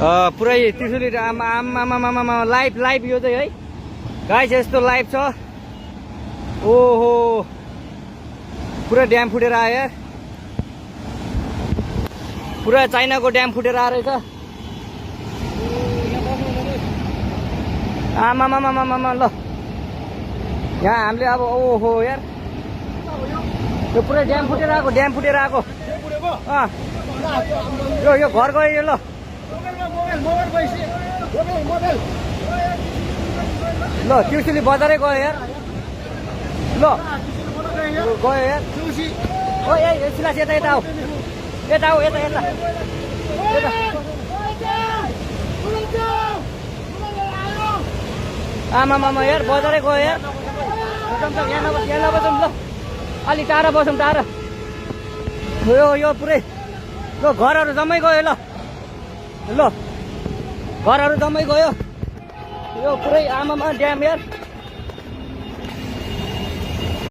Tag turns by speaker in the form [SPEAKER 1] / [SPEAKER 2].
[SPEAKER 1] पुरै त्रिशुली आमा live live यो चाहिँ है गाइस यस्तो लाइभ छ। ओहो पुरा ड्याम फुटेर आयो यार, पुरा चाइनाको ड्याम फुटेर आएर रहेछ। आमा ल यहाँ हामीले अब ओहो यार यो पुरै ड्याम फुटेर आएको यो घर गयो यो। ल ल त्रिशुली बजारै गयो यार। ल गयो यार। ओ ए सिलास यता आऊ यता आमा यार बजारै गयो यार। यहाँ नबसौँ ल, अलि टाढा बसौँ टाढा। यो पुरै ल घरहरू जम्मै गयो। ल घरहरू जम्मै गयो यो पुरै आमामा ड्याम यार।